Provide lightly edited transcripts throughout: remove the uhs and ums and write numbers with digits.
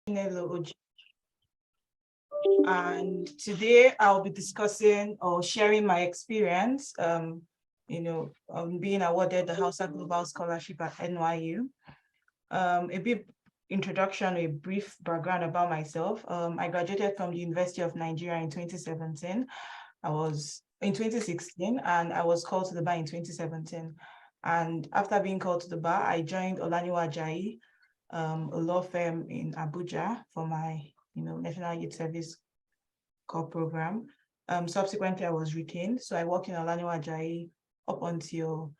Chinelo Ojike. And today I'll be discussing or sharing my experience, being awarded the Hauser Global Scholarship at NYU. A bit introduction, a brief background about myself. I graduated from the University of Nigeria in 2017. I was in 2016, and I was called to the bar in 2017. And after being called to the bar, I joined Chinelo Ojike, a law firm in Abuja for my, National Youth Service Corps program. Subsequently, I was retained. So I worked in Chinelo Ojike up until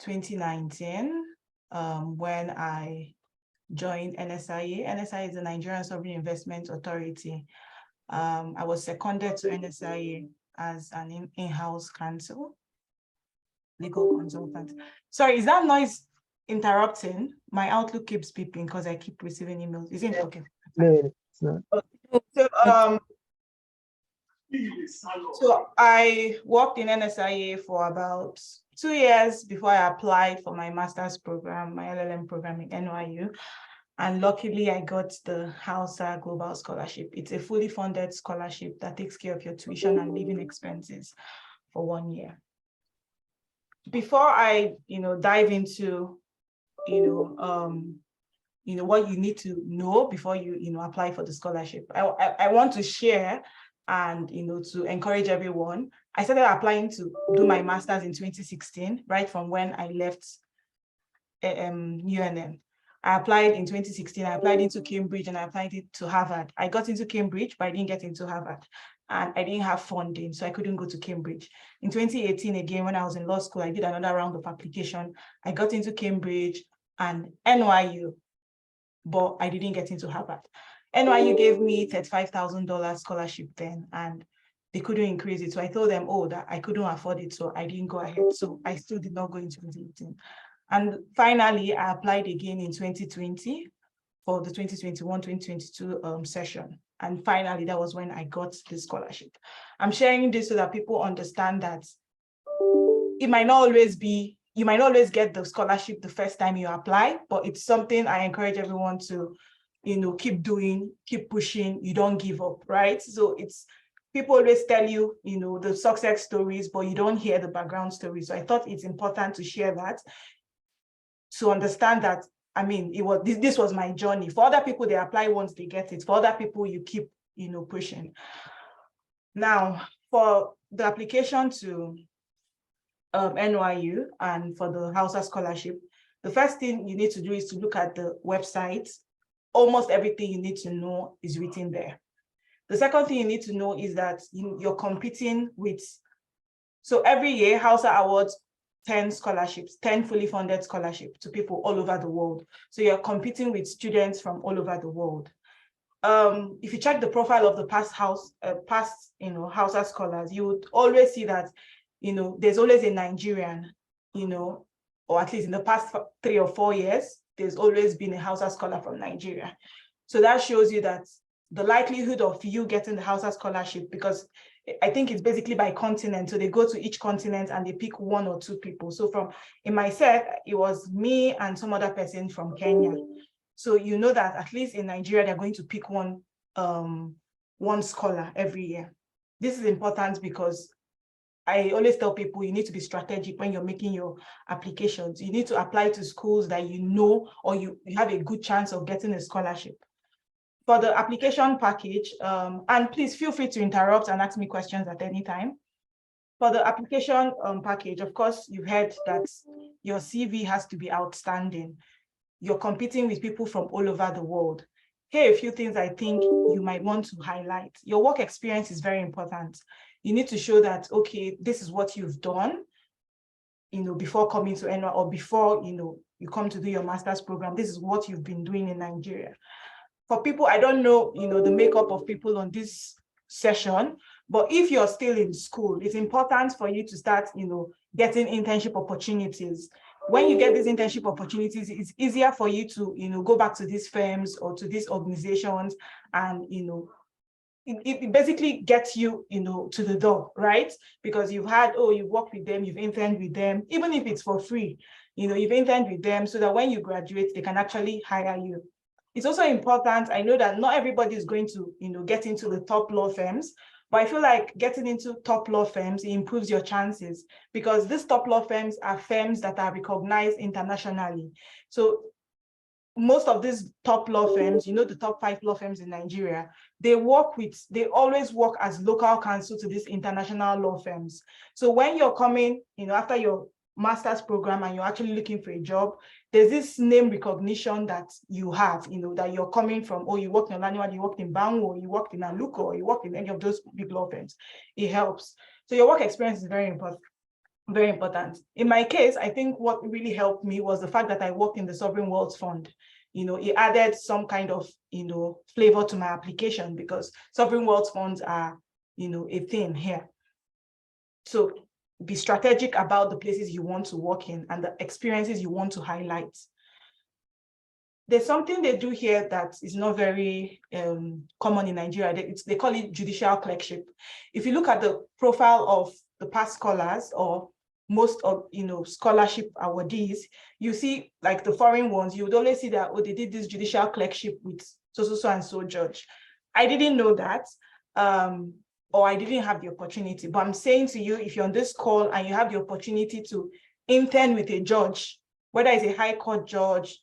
2019, when I joined NSIA. NSIA is the Nigerian Sovereign Investment Authority. I was seconded to NSIA as an in-house counsel, legal consultant. Sorry, is that noise interrupting? My Outlook keeps beeping because I keep receiving emails. Is it okay? No, it's not. So I worked in NSIA for about 2 years before I applied for my master's program, my LLM program in NYU. And luckily, I got the Hauser Global Scholarship. It's a fully funded scholarship that takes care of your tuition and living expenses for 1 year. Before I, dive into, what you need to know before you, apply for the scholarship, I want to share and, to encourage everyone. I started applying to do my master's in 2016, right from when I left UNM. I applied in 2016, I applied into Cambridge and I applied it to Harvard. I got into Cambridge, but I didn't get into Harvard. And I didn't have funding, so I couldn't go to Cambridge. In 2018, again, when I was in law school, I did another round of application. I got into Cambridge and NYU, but I didn't get into Harvard. NYU gave me $35,000 scholarship then, and they couldn't increase it. So I told them, that I couldn't afford it, so I didn't go ahead. So I still did not go in 2018. And finally, I applied again in 2020 for the 2021-2022 session. And finally, that was when I got the scholarship. I'm sharing this so that people understand that it might not always be, you might not always get the scholarship the first time you apply, but it's something I encourage everyone to, keep doing, keep pushing, you don't give up, right? So people always tell you, the success stories, but you don't hear the background stories. So I thought it's important to share that, to understand that, this was my journey. For other people, they apply once they get it. For other people, you keep, pushing. Now, for the application to NYU and for the Hauser Scholarship, the first thing you need to do is to look at the website. Almost everything you need to know is written there. The second thing you need to know is that you're competing with, so every year, Hauser awards 10 scholarships, 10 fully funded scholarships to people all over the world. So you're competing with students from all over the world. If you check the profile of the past Hauser scholars, you would always see that, there's always a Nigerian, or at least in the past 3 or 4 years, there's always been a Hauser scholar from Nigeria. So that shows you that the likelihood of you getting the Hauser scholarship, because I think it's basically by continent. So they go to each continent and they pick 1 or 2 people. So in my set, it was me and some other person from Kenya. So you know that at least in Nigeria, they're going to pick one scholar every year. This is important because I always tell people you need to be strategic when you're making your applications. You need to apply to schools that you know, or you have a good chance of getting a scholarship. For the application package, and please feel free to interrupt and ask me questions at any time. For the application package, of course, you heard that your CV has to be outstanding. You're competing with people from all over the world. Here are a few things I think you might want to highlight. Your work experience is very important. You need to show that, okay, this is what you've done, before coming to NYU, or before, you come to do your master's program. This is what you've been doing in Nigeria. For people, I don't know, the makeup of people on this session, but if you're still in school, it's important for you to start, getting internship opportunities. When you get these internship opportunities, it's easier for you to, go back to these firms or to these organizations and, it basically gets you, to the door, right? Because you've worked with them, you've interned with them, even if it's for free, you've interned with them so that when you graduate, they can actually hire you. It's also important. I know that not everybody is going to, get into the top law firms, but I feel like getting into top law firms, it improves your chances because these top law firms are firms that are recognized internationally. So most of these top law firms, the top 5 law firms in Nigeria, they always work as local counsel to these international law firms. So when you're coming, after your master's program and you're actually looking for a job, there's this name recognition that you have, that you're coming from, you worked in Olaniwadi, you worked in Banwo, you worked in Aluko, or you worked in any of those big law firms. It helps. So your work experience is very important. Very important. In my case, I think what really helped me was the fact that I worked in the Sovereign Wealth Fund. It added some kind of, flavor to my application because sovereign wealth funds are, a thing here. So be strategic about the places you want to work in and the experiences you want to highlight. There's something they do here that is not very common in Nigeria. They call it judicial clerkship. If you look at the profile of the past scholars or most of scholarship awardees, you see like the foreign ones, you would always see that they did this judicial clerkship with so and so judge. I didn't know that, or I didn't have the opportunity. But I'm saying to you, if you're on this call and you have the opportunity to intern with a judge, whether it's a high court judge,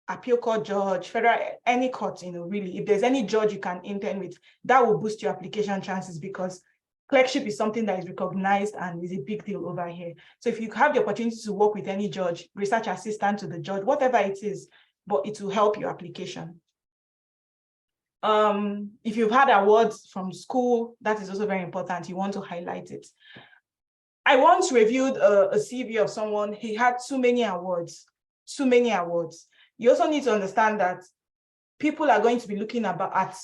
appeal court judge, federal, any court, really, if there's any judge you can intern with, that will boost your application chances because clerkship is something that is recognized and is a big deal over here. So if you have the opportunity to work with any judge, research assistant to the judge, whatever it is, but it will help your application. If you've had awards from school, that is also very important. You want to highlight it. I once reviewed a CV of someone. He had too many awards. You also need to understand that people are going to be looking at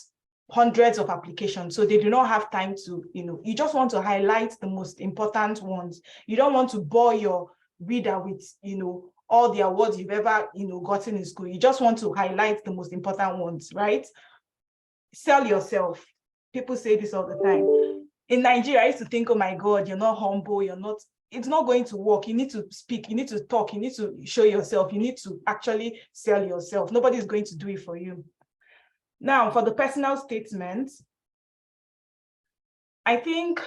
hundreds of applications, so they do not have time to, you just want to highlight the most important ones. You don't want to bore your reader with, all the awards you've ever, gotten in school. You just want to highlight the most important ones, right? Sell yourself. People say this all the time. In Nigeria, I used to think, oh my God, you're not humble, it's not going to work. You need to speak, you need to talk, you need to show yourself, you need to actually sell yourself. Nobody's going to do it for you. Now, for the personal statement, I think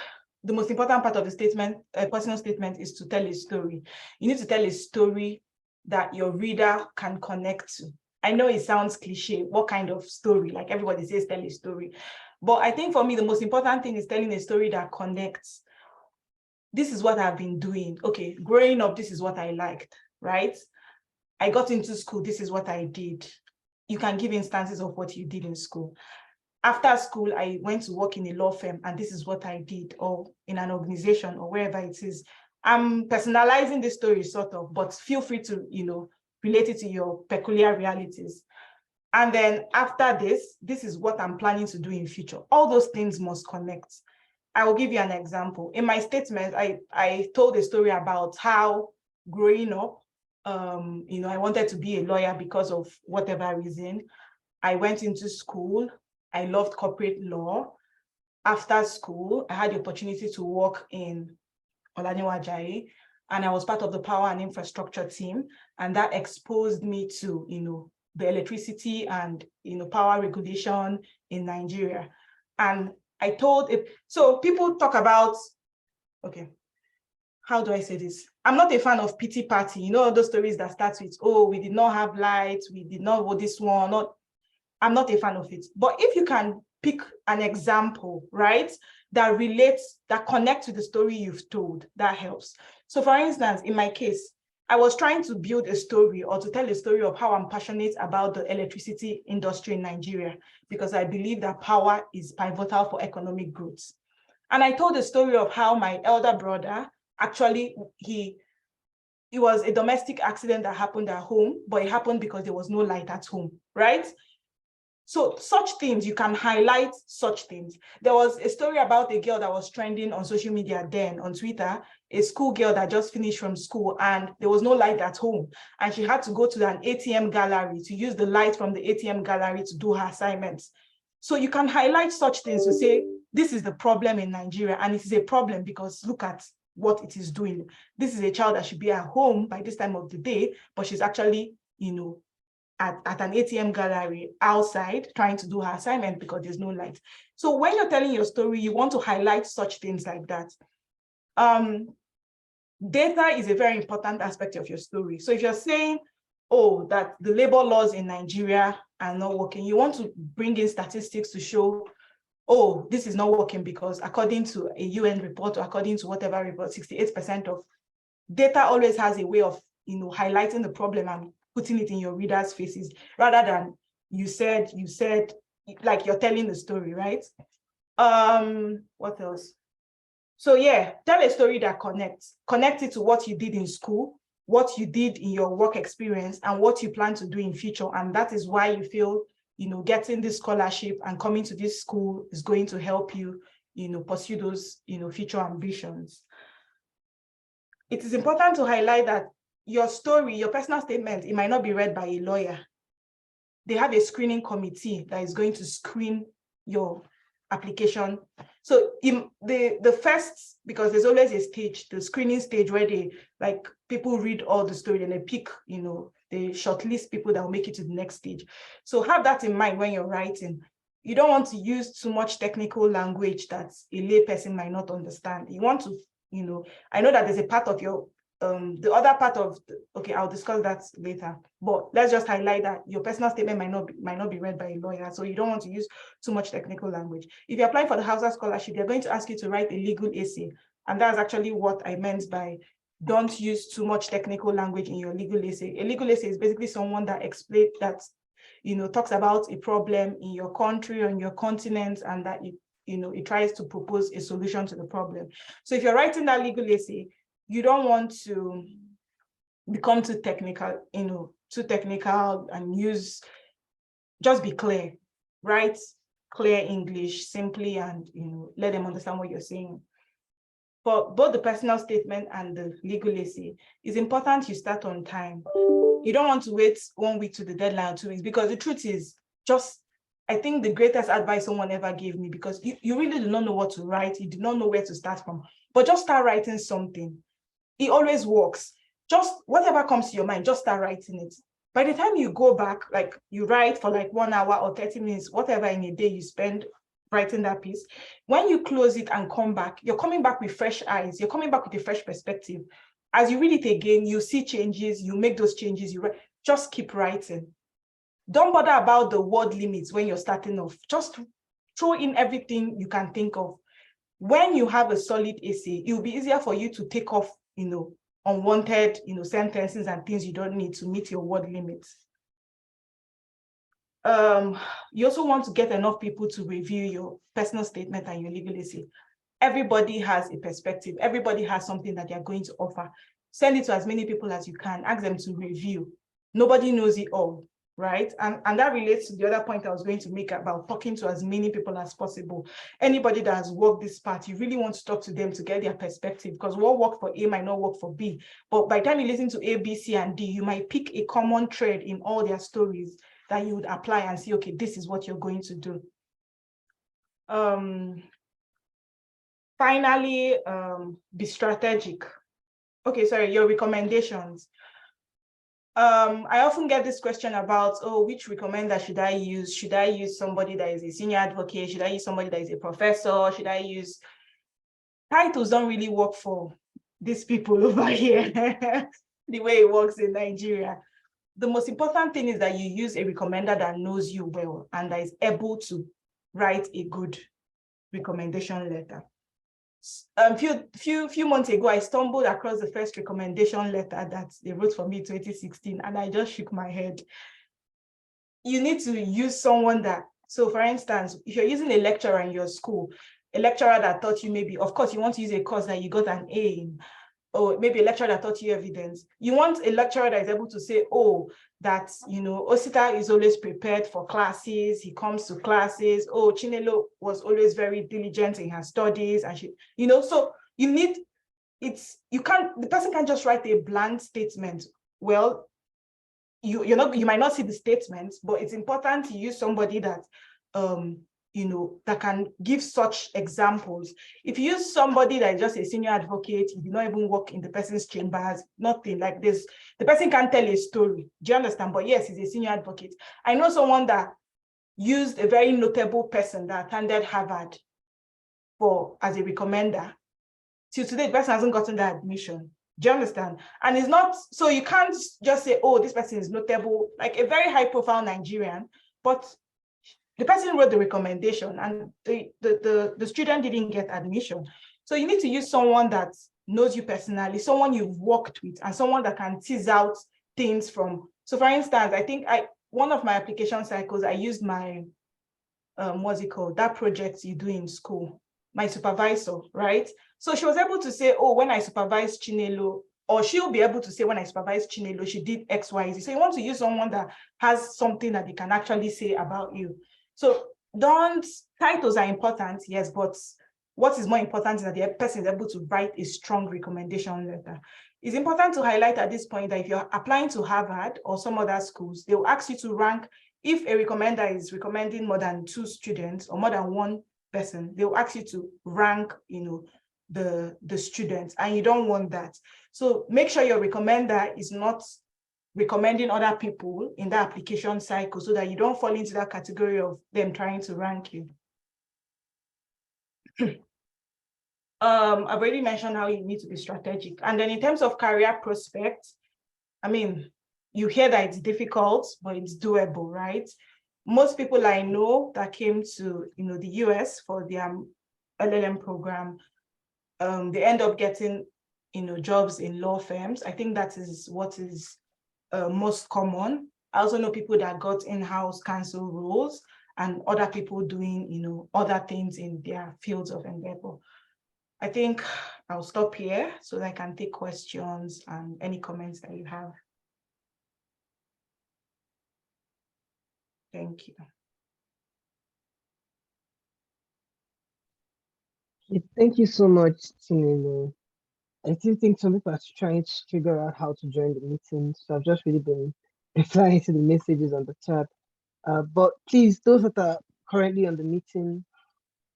the most important part of the statement, personal statement, is to tell a story. You need to tell a story that your reader can connect to. I know it sounds cliche. What kind of story? Like everybody says, tell a story. But I think for me, the most important thing is telling a story that connects. This is what I've been doing. Okay, growing up, this is what I liked, right? I got into school, this is what I did. You can give instances of what you did in school. After school, I went to work in a law firm and this is what I did, or in an organization or wherever it is. I'm personalizing this story sort of, but feel free to, relate it to your peculiar realities. And then after this is what I'm planning to do in future. All those things must connect. I will give you an example. In my statement, I told a story about how growing up, I wanted to be a lawyer because of whatever reason. I went into school. I loved corporate law. After school, I had the opportunity to work in Olaniwadi, and I was part of the power and infrastructure team. And that exposed me to, the electricity and, power regulation in Nigeria. And I told it, so people talk about, okay, how do I say this? I'm not a fan of pity party. Those stories that start with, oh, we did not have lights, we did not vote this one. I'm not a fan of it. But if you can pick an example, right, that relates, that connects to the story you've told, that helps. So for instance, in my case, I was trying to build a story or to tell a story of how I'm passionate about the electricity industry in Nigeria, because I believe that power is pivotal for economic growth. And I told the story of how my elder brother, actually, it was a domestic accident that happened at home, but it happened because there was no light at home, right? So such things, you can highlight such things. There was a story about a girl that was trending on social media then, on Twitter, a school girl that just finished from school and there was no light at home. And she had to go to an ATM gallery to use the light from the ATM gallery to do her assignments. So you can highlight such things to say, this is the problem in Nigeria, and it is a problem because look at what it is doing. This is a child that should be at home by this time of the day, but she's actually, at an ATM gallery outside trying to do her assignment because there's no light. So when you're telling your story, you want to highlight such things like that. Data is a very important aspect of your story. So if you're saying, oh, that the labor laws in Nigeria are not working, you want to bring in statistics to show, oh, this is not working because according to a UN report or according to whatever report, 68% of data always has a way of, highlighting the problem and putting it in your readers' faces rather than you said, like you're telling the story, right? What else? So yeah, tell a story that connects. Connect it to what you did in school, what you did in your work experience, and what you plan to do in future. And that is why you feel, getting this scholarship and coming to this school is going to help you, pursue those, future ambitions. It is important to highlight that your story, your personal statement, it might not be read by a lawyer. They have a screening committee that is going to screen your application. So in the first, because there's always a stage, the screening stage where people read all the story and they pick, they shortlist people that will make it to the next stage. So have that in mind when you're writing. You don't want to use too much technical language that a lay person might not understand. You want to, I know that there's a part of your, the other part of, okay, I'll discuss that later, but let's just highlight that your personal statement might not be read by a lawyer, so you don't want to use too much technical language. If you apply for the Hauser Scholarship, they're going to ask you to write a legal essay, and that's actually what I meant by don't use too much technical language in your legal essay. A legal essay is basically someone that explains that, talks about a problem in your country or in your continent, and that it tries to propose a solution to the problem. So if you're writing that legal essay, you don't want to become too technical, and just be clear, write clear English simply, and let them understand what you're saying. For both the personal statement and the legal essay, it's important you start on time. You don't want to wait 1 week to the deadline or 2 weeks, because the truth is, I think the greatest advice someone ever gave me, because you really do not know what to write, you do not know where to start from, but just start writing something. It always works. Just whatever comes to your mind, just start writing it. By the time you go back, like you write for like 1 hour or 30 minutes, whatever in a day you spend writing that piece, when you close it and come back, you're coming back with fresh eyes, you're coming back with a fresh perspective. As you read it again, you see changes, you make those changes, you write, just keep writing. Don't bother about the word limits when you're starting off. Just throw in everything you can think of. When you have a solid essay, it will be easier for you to take off, unwanted, sentences and things you don't need to meet your word limits. You also want to get enough people to review your personal statement and your legal essay. Everybody has a perspective. Everybody has something that they're going to offer. Send it to as many people as you can. Ask them to review. Nobody knows it all, right? And that relates to the other point I was going to make about talking to as many people as possible. Anybody that has worked this part, you really want to talk to them to get their perspective, because what worked for A might not work for B. But by the time you listen to A, B, C, and D, you might pick a common thread in all their stories that you would apply and see, okay, this is what you're going to do. Finally, be strategic. Okay, sorry, your recommendations. I often get this question about, oh, which recommender should I use? Should I use somebody that is a senior advocate? Should I use somebody that is a professor? Should I use... Titles don't really work for these people over here, the way it works in Nigeria. The most important thing is that you use a recommender that knows you well and that is able to write a good recommendation letter. A few months ago, I stumbled across the first recommendation letter that they wrote for me in 2016, and I just shook my head. You need to use someone that, so for instance, if you're using a lecturer in your school, a lecturer that taught you, maybe, of course, you want to use a course that you got an A in, or maybe a lecturer that taught you evidence. You want a lecturer that is able to say, oh, that, Osita is always prepared for classes, he comes to classes, oh, Chinelo was always very diligent in her studies, and she, so you need, the person can't just write a bland statement. Well, you might not see the statement, but it's important to use somebody that that can give such examples. If you use somebody that is just a senior advocate, you do not even work in the person's chambers, nothing like this, the person can't tell a story. Do you understand? But yes, he's a senior advocate. I know someone that used a very notable person that attended Harvard as a recommender. Till today, the person hasn't gotten that admission. Do you understand? And it's not, so you can't just say, oh, this person is notable, like a very high profile Nigerian, but the person wrote the recommendation and the student didn't get admission. So you need to use someone that knows you personally, someone you've worked with, and someone that can tease out things from. So for instance, I think one of my application cycles, I used my, what's it called? That project you do in school, my supervisor, right? So she was able to say, oh, when I supervised Chinelo, or she'll be able to say, when I supervised Chinelo, she did X, Y, Z. So you want to use someone that has something that they can actually say about you. So titles are important, yes, but what is more important is that the person is able to write a strong recommendation letter. It's important to highlight at this point that if you're applying to Harvard or some other schools, they will ask you to rank. If a recommender is recommending more than 2 students or more than 1 person, they will ask you to rank, the students, and you don't want that. So make sure your recommender is not recommending other people in the application cycle so that you don't fall into that category of them trying to rank you. I've already mentioned how you need to be strategic. And then in terms of career prospects, I mean, you hear that it's difficult, but it's doable, right? Most people I know that came to the US for their LLM program, they end up getting jobs in law firms. I think that is what is most common. I also know people that got in-house counsel roles and other people doing other things in their fields of endeavor. I think I'll stop here so that I can take questions and any comments that you have. Thank you. Thank you so much, Chinelo. I still think some people are trying to figure out how to join the meeting, so I've just really been replying to the messages on the chat. But please, those that are currently on the meeting,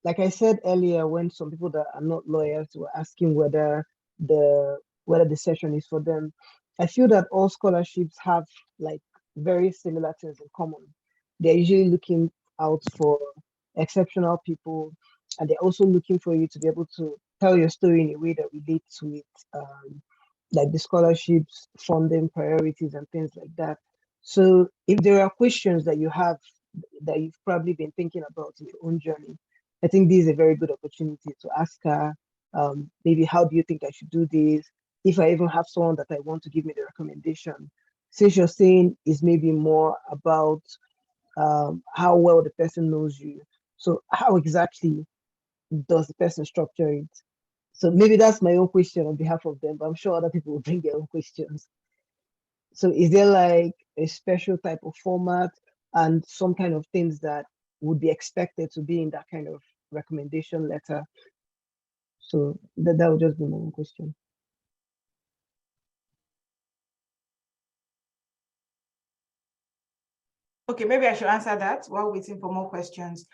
like I said earlier, when some people that are not lawyers were asking whether the session is for them, I feel that all scholarships have like very similar things in common. They're usually looking out for exceptional people, and they're also looking for you to be able to tell your story in a way that relates with like the scholarships, funding priorities, and things like that. So if there are questions that you have that you've probably been thinking about in your own journey, I think this is a very good opportunity to ask her, maybe how do you think I should do this? If I even have someone that I want to give me the recommendation, since you're saying is maybe more about how well the person knows you. So how exactly does the person structure it? So maybe that's my own question on behalf of them, but I'm sure other people will bring their own questions. So is there like a special type of format and some kind of things that would be expected to be in that kind of recommendation letter? So that would just be my own question. Okay, maybe I should answer that while waiting for more questions.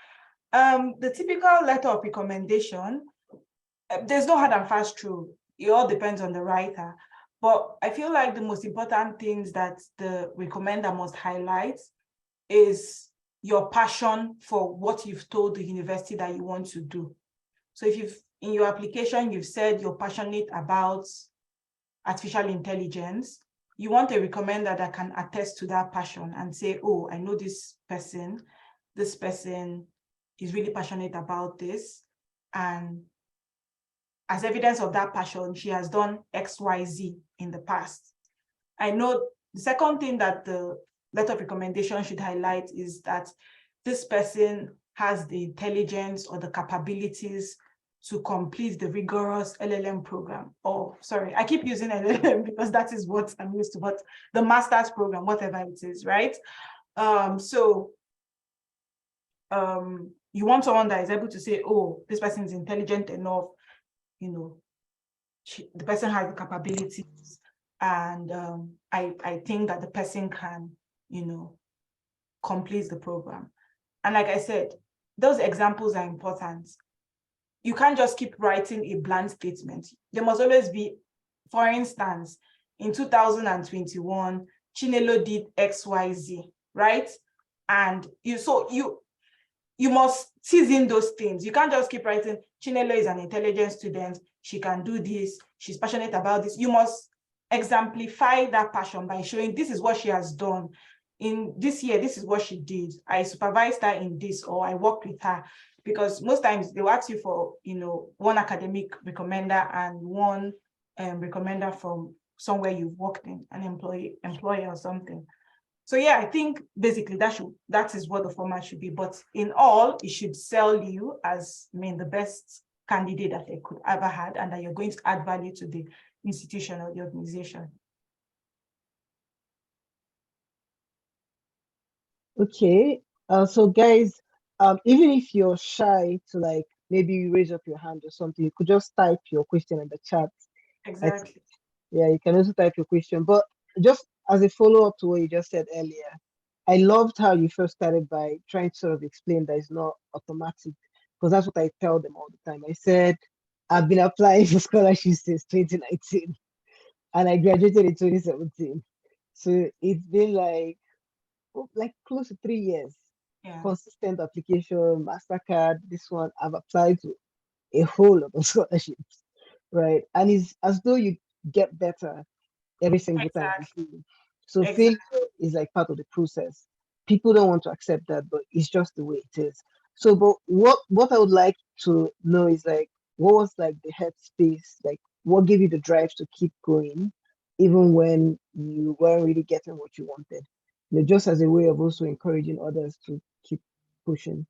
The typical letter of recommendation, there's no hard and fast rule. It all depends on the writer. But I feel like the most important things that the recommender must highlight is your passion for what you've told the university that you want to do. So if in your application, you've said you're passionate about artificial intelligence, you want a recommender that can attest to that passion and say, oh, I know this person is really passionate about this. And as evidence of that passion, she has done X, Y, Z in the past. I know the second thing that the letter of recommendation should highlight is that this person has the intelligence or the capabilities to complete the rigorous LLM program. Oh, sorry, I keep using LLM because that is what I'm used to, but the master's program, whatever it is, right? You want someone that is able to say, oh, this person is intelligent enough, the person has the capabilities, and I think that the person can, complete the program. And like I said, those examples are important. You can't just keep writing a blank statement. There must always be, for instance, in 2021, Chinelo did XYZ, right? And you must season those things. You can't just keep writing, Chinelo is an intelligent student, she can do this, she's passionate about this. You must exemplify that passion by showing this is what she has done. In this year, this is what she did. I supervised her in this, or I worked with her. Because most times they will ask you for, one academic recommender and one recommender from somewhere you've worked in, an employer or something. So yeah, I think basically that is what the format should be. But in all, it should sell you as, the best candidate that they could ever had, and that you're going to add value to the institution or the organization. Okay. So guys, even if you're shy to maybe raise up your hand or something, you could just type your question in the chat. Exactly. Yeah, you can also type your question. But just as a follow-up to what you just said earlier, I loved how you first started by trying to sort of explain that it's not automatic, because that's what I tell them all the time. I said, I've been applying for scholarships since 2019 and I graduated in 2017. So it's been like close to 3 years. Yeah. Consistent application, MasterCard, this one, I've applied to a whole lot of scholarships, right? And it's as though you get better every single time you Exactly. fail. So Exactly. failure is like part of the process. People don't want to accept that, but it's just the way it is. So, but what I would like to know is what was the headspace, what gave you the drive to keep going, even when you weren't really getting what you wanted? Just as a way of also encouraging others to keep pushing.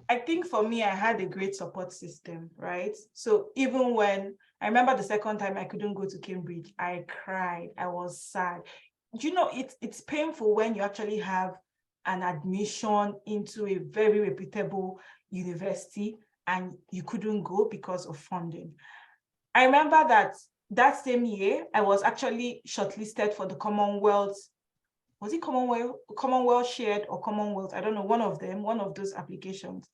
I think for me, I had a great support system, right? So even when I remember the second time I couldn't go to Cambridge, I cried. I was sad. It's painful when you actually have an admission into a very reputable university and you couldn't go because of funding. I remember that same year, I was actually shortlisted for the Commonwealth. Was it Commonwealth shared or Commonwealth? I don't know, one of them, one of those applications.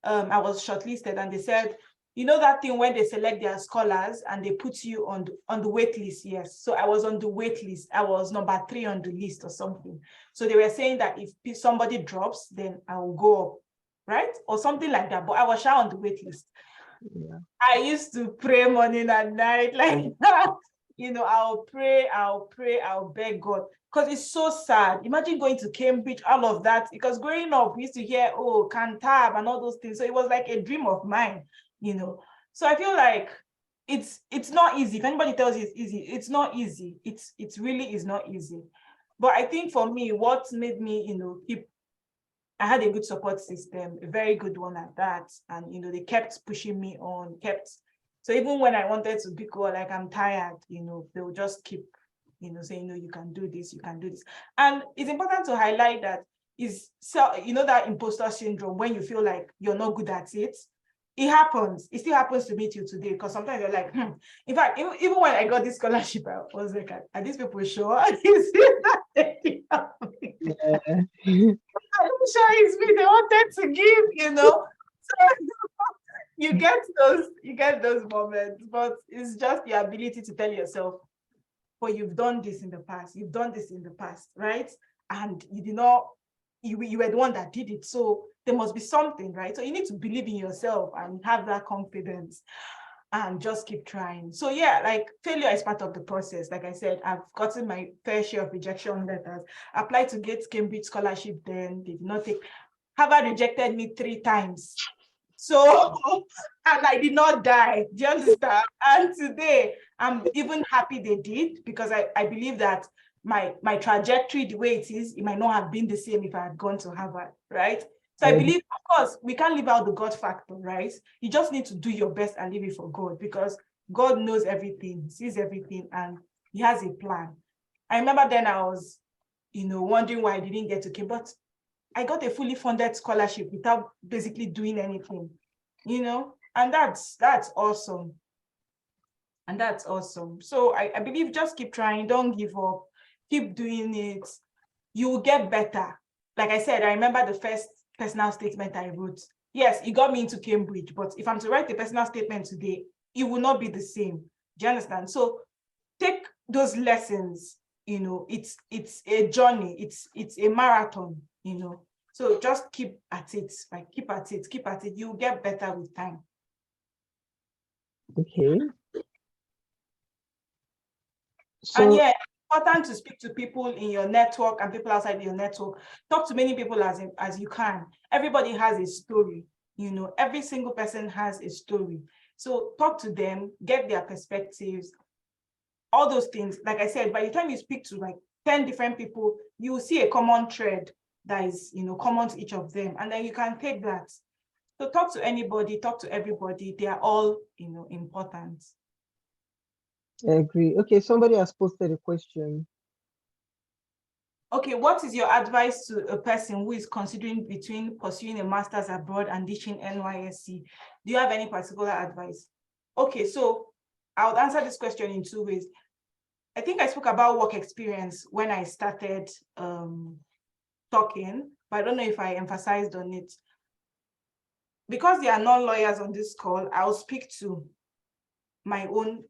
I was shortlisted and they said, that thing when they select their scholars and they put you on the wait list. Yes. So I was on the wait list. I was number 3 on the list or something. So they were saying that if somebody drops, then I will go up, right? Or something like that. But I was on the wait list. Yeah. I used to pray morning and night, I'll pray, I'll beg God. Because it's so sad. Imagine going to Cambridge, all of that. Because growing up, we used to hear, Cantab and all those things. So it was like a dream of mine, So I feel like it's not easy. If anybody tells you it's easy, it's not easy. It really is not easy. But I think for me, what made me, I had a good support system, a very good one at that. And, they kept pushing me on, so even when I wanted to be cool, like I'm tired, they would just keep, saying, no, you can do this, you can do this. And it's important to highlight that that imposter syndrome, when you feel like you're not good at it, it happens. It still happens to me till today, because sometimes you're like, In fact, even when I got this scholarship, I was like, are these people sure? Yeah. I'm sure it's me they wanted to give, So you get those moments, but it's just the ability to tell yourself, but you've done this in the past, right? And you did not, you were the one that did it. So there must be something, right? So you need to believe in yourself and have that confidence and just keep trying. So yeah, failure is part of the process. Like I said, I've gotten my fair share of rejection letters. Applied to get Cambridge scholarship, then they did not take. Harvard rejected me 3 times. So, and I did not die. Do you understand? And today, I'm even happy they did, because I believe that my trajectory, the way it is, it might not have been the same if I had gone to Harvard, right? So I believe, of course, we can't leave out the God factor, right? You just need to do your best and leave it for God, because God knows everything, sees everything, and he has a plan. I remember then I was, wondering why I didn't get to Cambridge, but I got a fully funded scholarship without basically doing anything, and that's awesome. And that's awesome. So I believe just keep trying, don't give up, keep doing it. You will get better. Like I said, I remember the first personal statement I wrote. Yes, it got me into Cambridge, but if I'm to write a personal statement today, it will not be the same. Do you understand? So take those lessons, it's a journey, it's a marathon, So just keep at it, like keep at it. You'll get better with time. Okay. And So yeah, important to speak to people in your network and people outside your network. Talk to many people as you can. Everybody has a story, every single person has a story. So talk to them, get their perspectives, all those things. Like I said, by the time you speak to like 10 different people, you will see a common thread that is, common to each of them. And then you can take that. So talk to anybody, talk to everybody. They are all, important. I agree. Okay, somebody has posted a question. Okay, what is your advice to a person who is considering between pursuing a master's abroad and teaching NYSC? Do you have any particular advice? Okay, so I would answer this question in two ways. I think I spoke about work experience when I started talking, but I don't know if I emphasized on it. Because there are non-lawyers on this call, I'll speak to my own,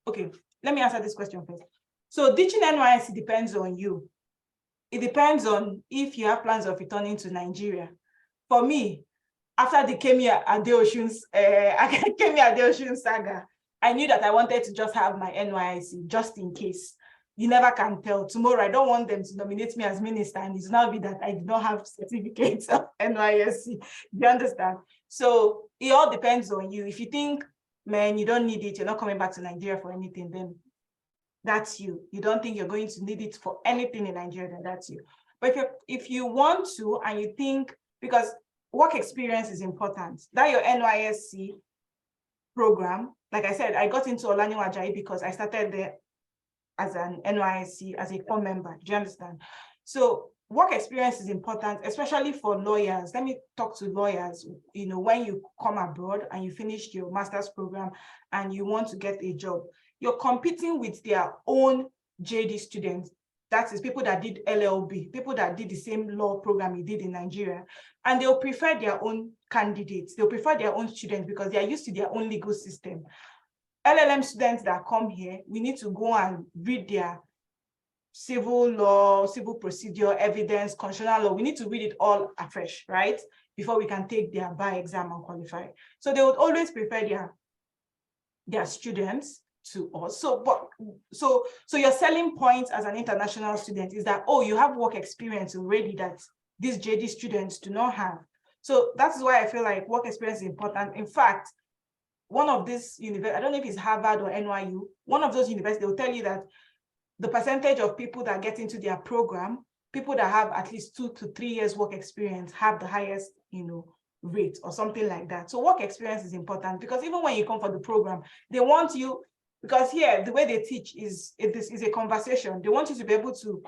okay, let me answer this question first. So teaching NYSC depends on you. It depends on if you have plans of returning to Nigeria. For me, after the Kemi Adeosun saga, I knew that I wanted to just have my NYSC just in case. You never can tell. Tomorrow, I don't want them to nominate me as minister, and it's now be that I did not have certificates of NYSC. You understand? So it all depends on you. If you think, man, you don't need it, you're not coming back to Nigeria for anything, then that's you. You don't think you're going to need it for anything in Nigeria, then that's you. But if you want to, and you think, because work experience is important, that your NYSC program, like I said, I got into Olanyo Ajayi because I started there as an NYSC, as a core member. Do you understand? So work experience is important, especially for lawyers. Let me talk to lawyers. When you come abroad and you finish your master's program and you want to get a job, you're competing with their own JD students. That is people that did LLB, people that did the same law program you did in Nigeria, and they'll prefer their own candidates. They'll prefer their own students because they are used to their own legal system. LLM students that come here, we need to go and read their civil law, civil procedure, evidence, constitutional law. We need to read it all afresh, right? Before we can take their bar exam and qualify. So they would always prefer their students to us. So your selling point as an international student is that, oh, you have work experience already that these JD students do not have. So that's why I feel like work experience is important. In fact, one of these universities, I don't know if it's Harvard or NYU, one of those universities, they'll tell you that the percentage of people that get into their program, people that have at least 2 to 3 years work experience have the highest, rate or something like that. So work experience is important because even when you come for the program, they want you, because here, the way they teach is a conversation. They want you to be able to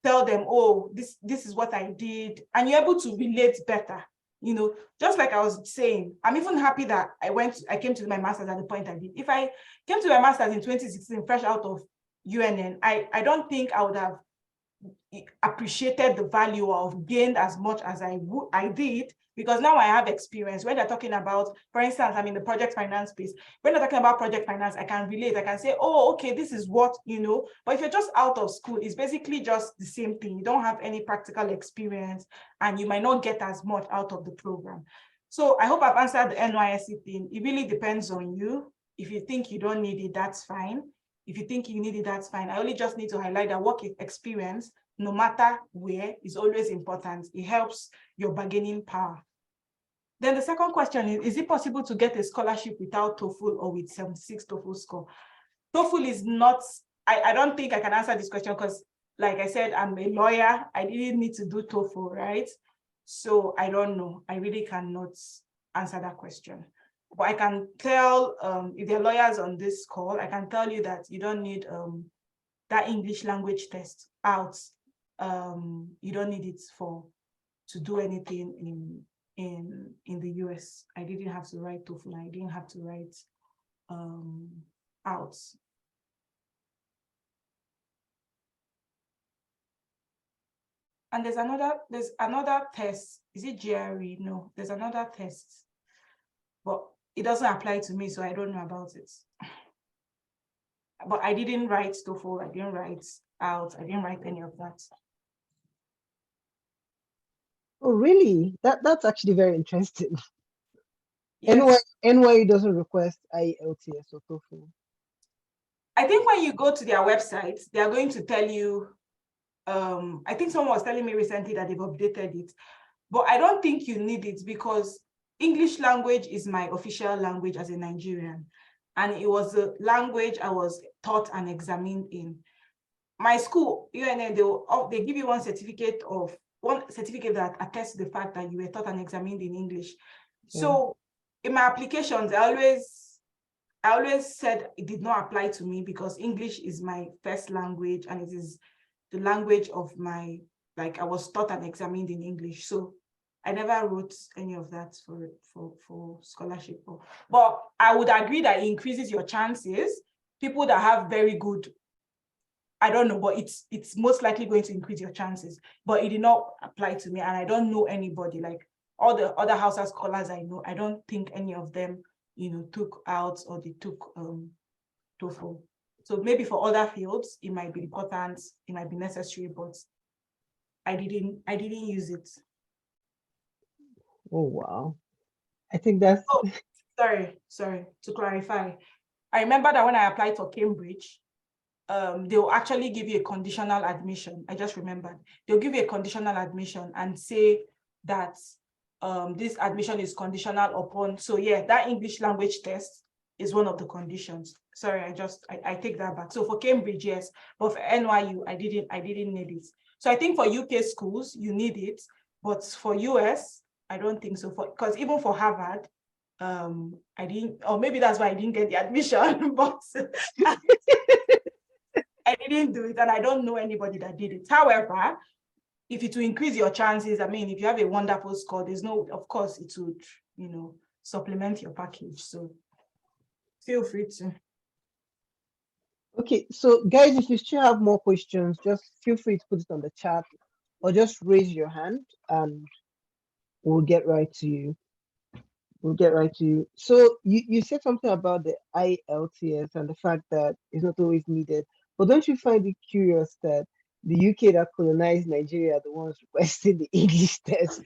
tell them, oh, this is what I did, and you're able to relate better. Just like I was saying, I'm even happy that I came to my master's at the point I did. If I came to my master's in 2016, fresh out of UNN, I don't think I would have appreciated the value of gained as much as I did, because now I have experience. When they're talking about, for instance, I'm in the project finance space. When they're talking about project finance, I can relate. I can say, oh, okay, this is what, but if you're just out of school, it's basically just the same thing. You don't have any practical experience and you might not get as much out of the program. So I hope I've answered the NYSC thing. It really depends on you. If you think you don't need it, that's fine. If you think you need it, that's fine. I only just need to highlight that work experience, no matter where, is always important. It helps your bargaining power. Then the second question is it possible to get a scholarship without TOEFL or with 76 TOEFL score? TOEFL is not, I don't think I can answer this question because, like I said, I'm a lawyer. I didn't need to do TOEFL, right? So I don't know. I really cannot answer that question. But I can tell, if there are lawyers on this call, I can tell you that you don't need that English language test out. You don't need it to do anything in the US. I didn't have to write TOEFL. I didn't have to write out. And there's another test. Is it GRE? No, there's another test, but it doesn't apply to me, so I don't know about it. But I didn't write TOEFL, I didn't write out, I didn't write any of that. Oh, really? That's actually very interesting. Yes. NYU doesn't request IELTS or TOEFL. I think when you go to their website, they are going to tell you, I think someone was telling me recently that they've updated it, but I don't think you need it because English language is my official language as a Nigerian. And it was the language I was taught and examined in. My school, UNN, they give you one certificate that attests to the fact that you were taught and examined in English. So in my applications, I always said it did not apply to me because English is my first language and it is the language of my, like I was taught and examined in English. So I never wrote any of that for scholarship. But I would agree that it increases your chances. People that have very good, I don't know, but it's most likely going to increase your chances. But it did not apply to me, and I don't know anybody, like all the other Hauser scholars I know, I don't think any of them, took out or they took TOEFL. So maybe for other fields, it might be important, it might be necessary, but I didn't use it. Oh, wow. I think that's... Oh, sorry, to clarify. I remember that when I applied for Cambridge, they'll actually give you a conditional admission. I just remembered. They'll give you a conditional admission and say that this admission is conditional upon. So yeah, that English language test is one of the conditions. Sorry, I take that back. So for Cambridge, yes, but for NYU, I didn't need it. So I think for UK schools, you need it, but for US, I don't think so. Because even for Harvard, I didn't, or maybe that's why I didn't get the admission, but I didn't do it, and I don't know anybody that did it. However, if it will increase your chances, I mean, if you have a wonderful score, of course, it would, supplement your package. So feel free to. Okay, so guys, if you still have more questions, just feel free to put it on the chat or just raise your hand and we'll get right to you. So you said something about the IELTS and the fact that it's not always needed, but don't you find it curious that the UK that colonized Nigeria are the ones requesting the English test?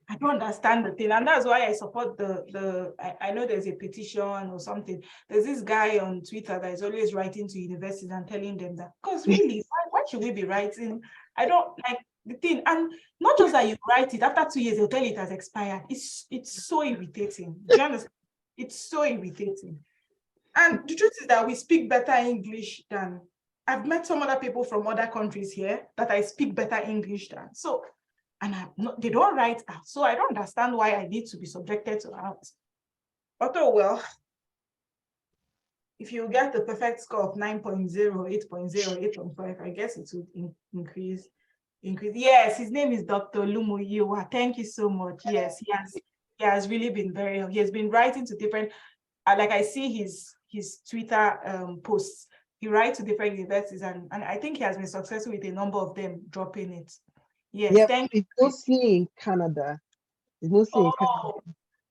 I don't understand the thing, and that's why I support I know there's a petition or something. There's this guy on Twitter that is always writing to universities and telling them that, because really, why should we be writing? I don't like the thing, and not just that you write it, after 2 years, they'll tell you it has expired. It's so irritating. Do you understand? It's so irritating. And the truth is that we speak better English than, I've met some other people from other countries here that I speak better English than. So, and they don't write out. So I don't understand why I need to be subjected to out. But oh well, if you get the perfect score of 9.0, 8.0, 8.5, I guess it would increase. Yes, his name is Dr. Lumoyiwa. Thank you so much. Yes, he has really been he has been writing to different, like I see his Twitter posts. He writes to different universities, and I think he has been successful with a number of them dropping it. Yes, yeah, thank you. It's mostly in Canada. Oh.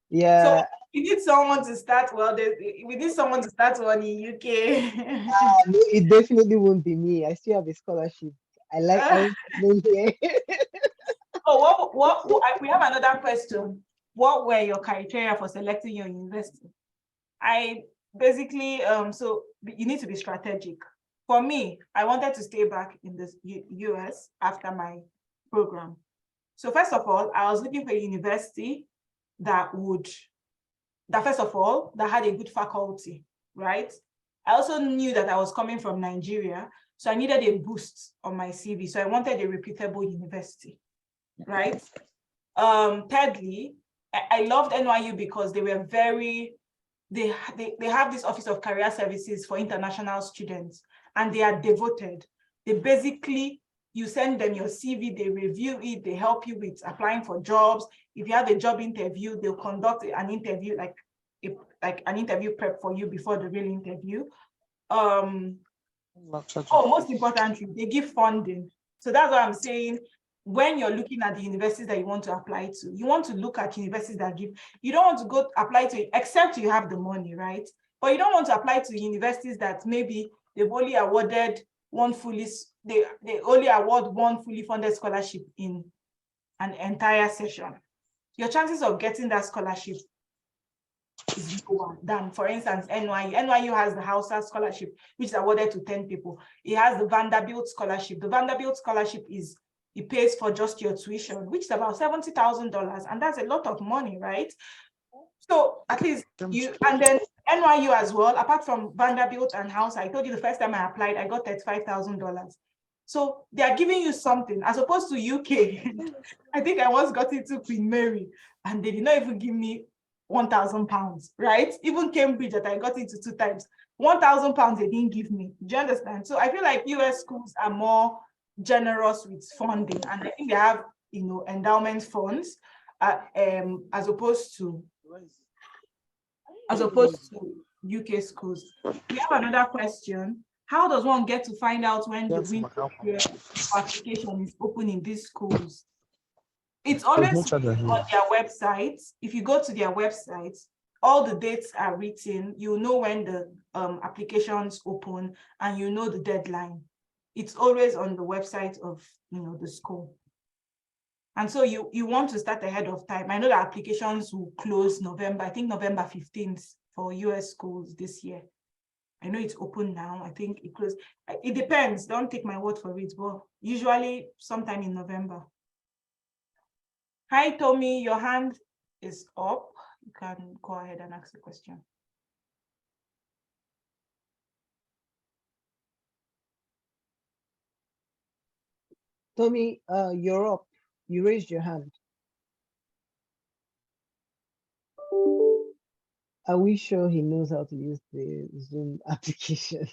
Yeah. So we need someone to start. Well, we need someone to start one in UK. No, it definitely won't be me. I still have a scholarship. I want to know here. Oh, we have another question. What were your criteria for selecting your university? I basically, so you need to be strategic. For me, I wanted to stay back in the US after my program. So first of all, I was looking for a university that first of all, that had a good faculty, right? I also knew that I was coming from Nigeria, so I needed a boost on my CV. So I wanted a reputable university, right? Thirdly, I loved NYU because they were they have this Office of Career Services for international students, and they are devoted. They basically, you send them your CV, they review it, they help you with applying for jobs. If you have a job interview, they'll conduct an interview, like an interview prep for you before the real interview. Most importantly, they give funding. So that's what I'm saying. when you're looking at the universities that you want to apply to, you want to look at universities that give, you don't want to go apply to, except you have the money, right? But you don't want to apply to universities that maybe they've only awarded one they only award one fully funded scholarship in an entire session. Your chances of getting that scholarship is lower than, for instance, NYU. NYU has the Hauser Scholarship, which is awarded to 10 people. It has the Vanderbilt Scholarship. The Vanderbilt Scholarship it pays for just your tuition, which is about $70,000, and that's a lot of money, right? So at least and then NYU as well, apart from Vanderbilt and Hauser, I told you the first time I applied, I got $35,000. So they are giving you something, as opposed to UK. I think I once got into Queen Mary, and they did not even give me £1,000, right? Even Cambridge that I got into 2 times, £1,000 they didn't give me. Do you understand? So I feel like US schools are more generous with funding, and I think they have, endowment funds, as opposed to UK schools. We have another question. How does one get to find out when the window for application is open in these schools? It's always on their websites. If you go to their websites, all the dates are written. You know when the applications open, and you know the deadline. It's always on the website of the school. And so you want to start ahead of time. I know that applications will close November, I think November 15th for US schools this year. I know it's open now. I think it closed. It depends. Don't take my word for it, but usually sometime in November. Hi, Tommy, your hand is up. You can go ahead and ask the question. Tommy, you're up. You raised your hand. Are we sure he knows how to use the Zoom application?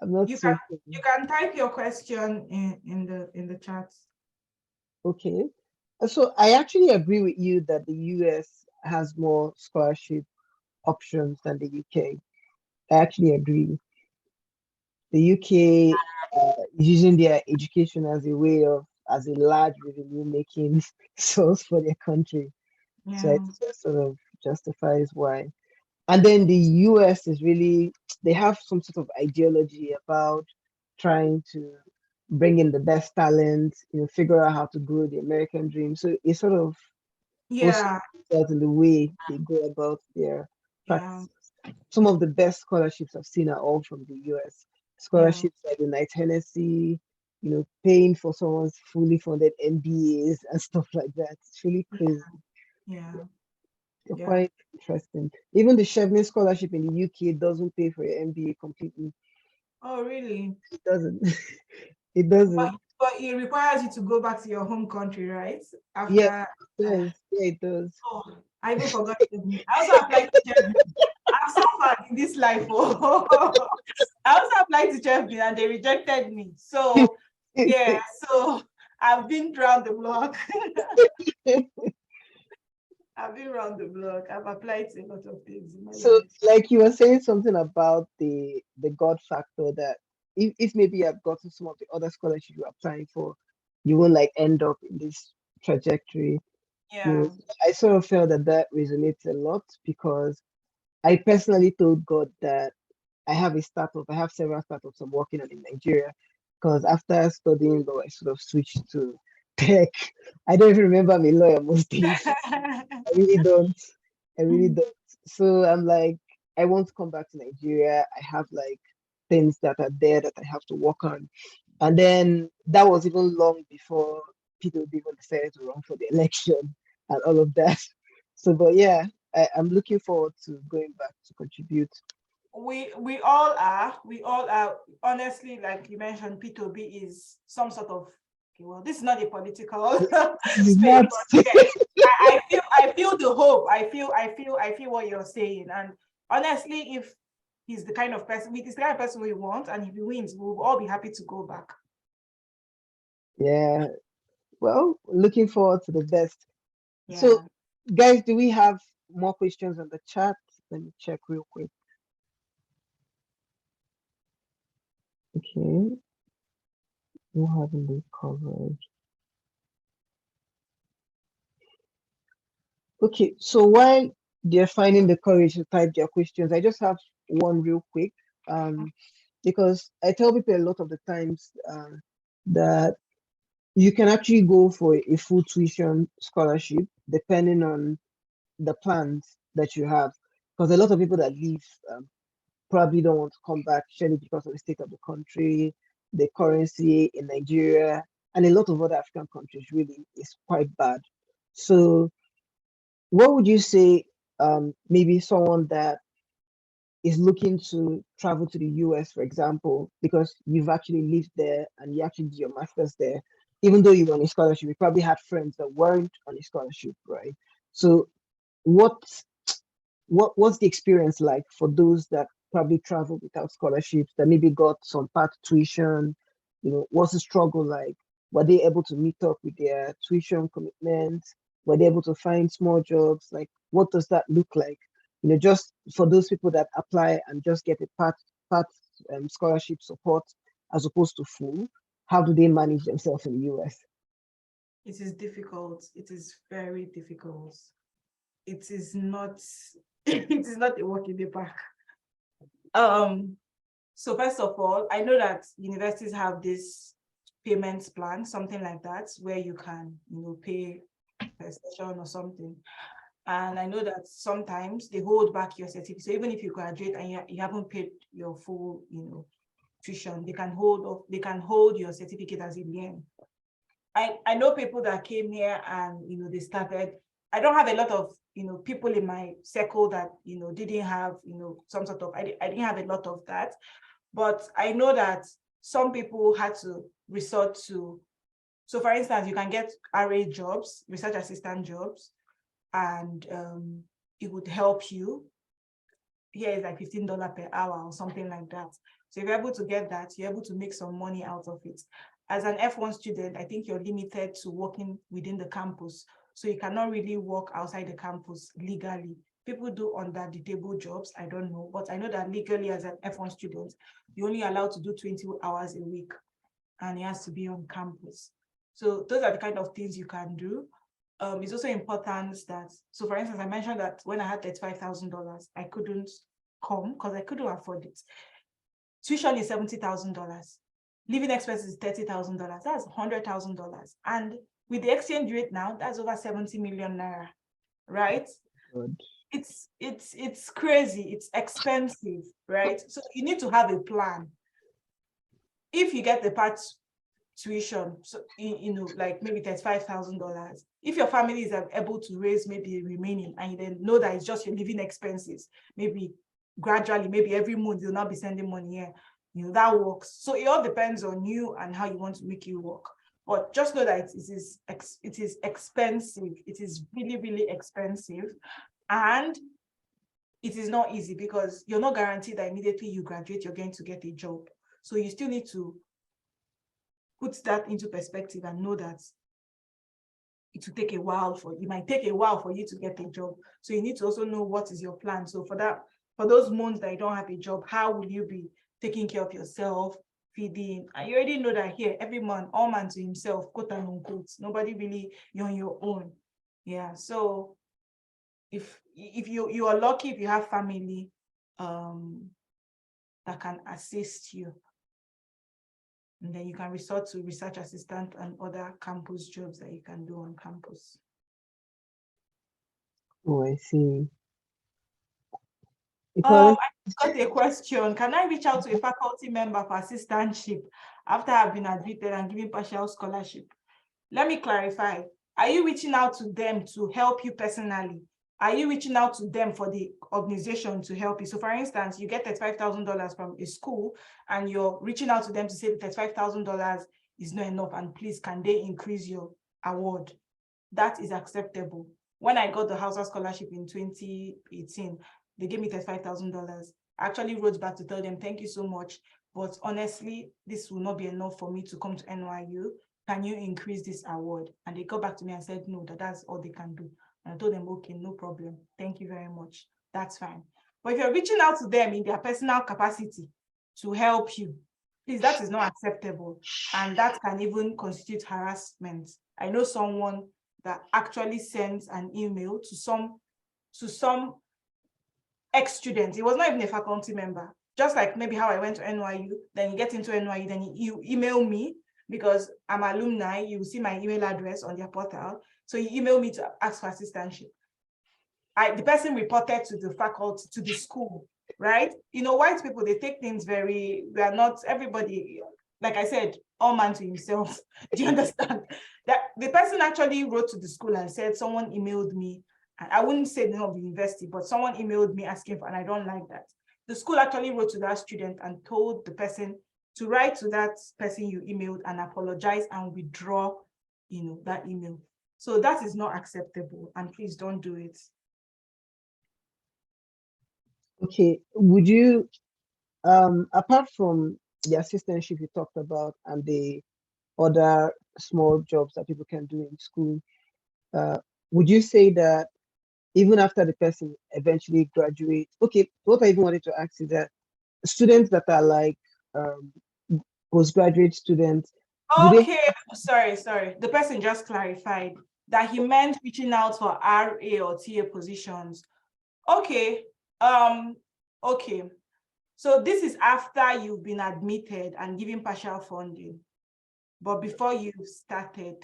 I'm not You so can you can type your question in the chat. okay. So I actually agree with you that the US has more scholarship options than the UK. I actually agree. The UK is using their education as a way of, as a large revenue making source for their country. Yeah. So it just sort of justifies why. And then the US is really, they have some sort of ideology about trying to bring in the best talent, figure out how to grow the American dream. So it sort of also results in the way they go about their practices. Some of the best scholarships I've seen are all from the US. Scholarships like the Knight Hennessy, paying for someone's fully funded MBAs and stuff like that. It's really crazy. They're quite interesting. Even the Chevening Scholarship in the UK doesn't pay for your MBA completely. Oh, really? It doesn't. It doesn't. But it requires you to go back to your home country, right? After, yeah, it does. Yeah, it does. Oh, I even forgot. I also applied to Chevening. I've suffered in this life. Oh. I also applied to Chevening and they rejected me. So yeah, so I've been around the block. I've been around the block. I've applied to a lot of things in my life. Like you were saying something about the God factor, that if maybe you have gotten some of the other scholarships you're applying for, you won't like end up in this trajectory. Yeah. I sort of felt that resonates a lot, because I personally told God that I have several startups I'm working on in Nigeria, because after studying law, I sort of switched to tech. I don't even remember I'm a lawyer most days. I really don't. So I'm like, I want to come back to Nigeria. I have like things that are there that I have to work on. And then that was even long before Peter Obi even decided to run for the election and all of that. So, but yeah, I'm looking forward to going back to contribute. We all are. Honestly, like you mentioned, P2B is some sort of, okay, well, this is not a political space, but yeah, I feel the hope. I feel what you're saying. And honestly, if he's the kind of person we want, and if he wins, we'll all be happy to go back. Yeah. Well, looking forward to the best. Yeah. So guys, do we have more questions on the chat? Let me check real quick. Okay. What haven't they covered? Okay, so while they're finding the courage to type their questions, I just have one real quick. Because I tell people a lot of the times that you can actually go for a full tuition scholarship depending on the plans that you have. Because a lot of people that leave probably don't want to come back, surely because of the state of the country, the currency in Nigeria, and a lot of other African countries really is quite bad. So what would you say, maybe someone that is looking to travel to the US, for example, because you've actually lived there and you actually did your master's there, even though you were on a scholarship, you probably had friends that weren't on a scholarship, right? So what what's the experience like for those that probably traveled without scholarships, that maybe got some part tuition? You know, what's the struggle like? Were they able to meet up with their tuition commitments? Were they able to find small jobs? Like, what does that look like? You know, just for those people that apply and just get a part scholarship support as opposed to full, how do they manage themselves in the US? It is difficult. It is very difficult. It is not it is not a walk in the park. So first of all, I know that universities have this payments plan, something like that, where you can, pay per session or something. And I know that sometimes they hold back your certificate. So even if you graduate and you haven't paid your full, tuition, they can hold your certificate as a lien. I know people that came here and they started. I don't have a lot of people in my circle that didn't have some sort of. I didn't have a lot of that, but I know that some people had to resort to. So, for instance, you can get RA jobs, research assistant jobs, and it would help you. Here is like $15 per hour or something like that. So if you're able to get that, you're able to make some money out of it. As an F1 student, I think you're limited to working within the campus. So you cannot really work outside the campus legally. People do under the table jobs, I don't know, but I know that legally as an F1 student, you're only allowed to do 20 hours a week and it has to be on campus. So those are the kind of things you can do. It's also important that, so for instance, I mentioned that when I had $35,000, I couldn't come because I couldn't afford it. Tuition is $70,000. Living expenses is $30,000. That's $100,000. And with the exchange rate now, that's over 70 million naira, right? Good. It's crazy. It's expensive, right? So you need to have a plan. If you get the part tuition, so like maybe $35,000. If your family is able to raise maybe the remaining, and you then know that it's just your living expenses, maybe gradually, maybe every month you'll not be sending money here, that works. So it all depends on you and how you want to make it work. But just know that it is expensive. It is really, really expensive. And it is not easy because you're not guaranteed that immediately you graduate, you're going to get a job. So you still need to put that into perspective and know that it will take a while it might take a while for you to get a job. So you need to also know what is your plan. So for those months that you don't have a job, how will you be taking care of yourself, feeding? And you already know that here, every man, all man to himself, quote and unquote, nobody really, you're on your own. Yeah. So if you are lucky, if you have family that can assist you, and then you can resort to research assistant and other campus jobs that you can do on campus. Oh, I see. Because I got a question. Can I reach out to a faculty member for assistantship after I've been admitted and given partial scholarship? Let me clarify. Are you reaching out to them to help you personally? Are you reaching out to them for the organization to help you? So for instance, you get $35,000 from a school and you're reaching out to them to say $35,000 is not enough and please, can they increase your award? That is acceptable. When I got the Hauser Scholarship in 2018, they gave me $35,000. I actually wrote back to tell them, thank you so much, but honestly, this will not be enough for me to come to NYU. Can you increase this award? And they got back to me and said, no, that's all they can do. And I told them, okay, no problem. Thank you very much. That's fine. But if you're reaching out to them in their personal capacity to help you, Please, that is not acceptable. And that can even constitute harassment. I know someone that actually sends an email to some ex-student. He was not even a faculty member. Just like maybe how I went to NYU, then you get into NYU, then you email me because I'm alumni, you will see my email address on their portal. So you email me to ask for assistantship. The person reported to the faculty, to the school, right? You know, white people, they take things we are not everybody, like I said, all man to himself. Do you understand? That the person actually wrote to the school and said, someone emailed me. And I wouldn't say the name of the university, but someone emailed me asking for, and I don't like that. The school actually wrote to that student and told the person to write to that person you emailed and apologize and withdraw, that email. So that is not acceptable, and please don't do it. Okay, would you, apart from the assistantship you talked about and the other small jobs that people can do in school, would you say that even after the person eventually graduates, okay, what I even wanted to ask is that students that are like postgraduate students, Okay, sorry. The person just clarified that he meant reaching out for RA or TA positions. Okay, okay. So this is after you've been admitted and given partial funding, but before you've started.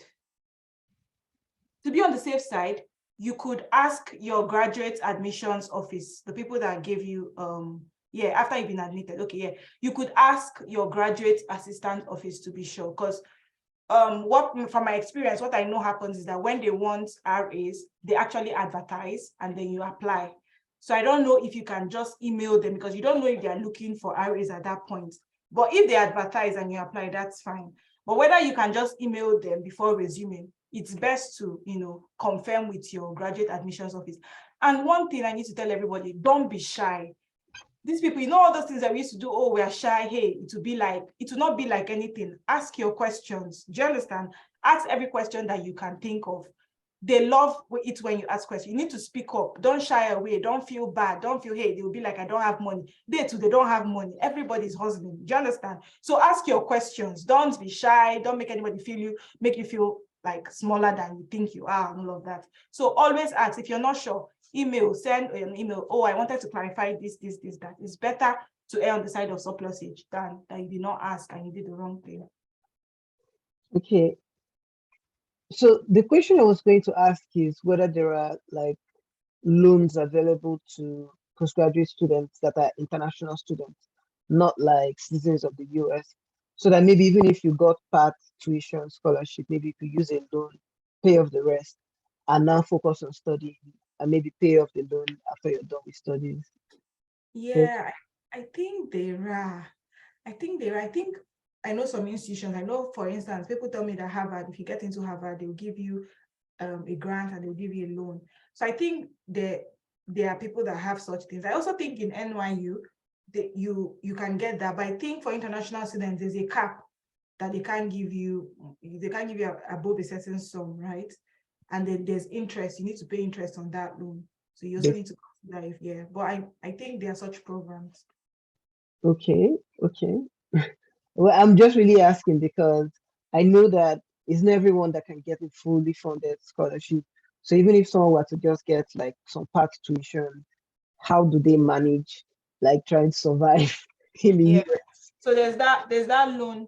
To be on the safe side, you could ask your graduate admissions office, the people that gave you, after you've been admitted, okay, yeah, you could ask your graduate assistant office to be sure, because from my experience, what I know happens is that when they want RAs, they actually advertise and then you apply. So I don't know if you can just email them because you don't know if they are looking for RAs at that point. But if they advertise and you apply, that's fine. But whether you can just email them before resuming, it's best to, confirm with your graduate admissions office. And one thing I need to tell everybody, don't be shy. These people, all those things that we used to do, oh, we are shy, hey, it will not be like anything. Ask your questions. Do you understand? Ask every question that you can think of. They love it when you ask questions. You need to speak up. Don't shy away. Don't feel bad. Don't feel, hey, they will be like, I don't have money. They too, they don't have money. Everybody's hustling. Do you understand? So ask your questions. Don't be shy. Don't make anybody make you feel like smaller than you think you are and all of that. So always ask. If you're not sure, send an email. Oh, I wanted to clarify this, that. It's better to err on the side of surplusage than that you did not ask and you did the wrong thing. Okay. So the question I was going to ask is whether there are like loans available to postgraduate students that are international students, not like citizens of the US. So that maybe even if you got part tuition scholarship, maybe you could use a loan, pay off the rest, and now focus on studying and maybe pay off the loan after you're done with studies. Yeah, I think there are. I think I know some institutions. I know, for instance, people tell me that Harvard, if you get into Harvard, they'll give you a grant and they'll give you a loan. So I think there are people that have such things. I also think in NYU, you can get that. But I think for international students, there's a cap that they can't give you above a certain sum, right? And then there's interest. You need to pay interest on that loan. So you also need to consider but I think there are such programs. Okay. Well, I'm just really asking because I know that it's not everyone that can get a fully funded scholarship. So even if someone were to just get like some part tuition, how do they manage like trying to survive in the US? So there's that loan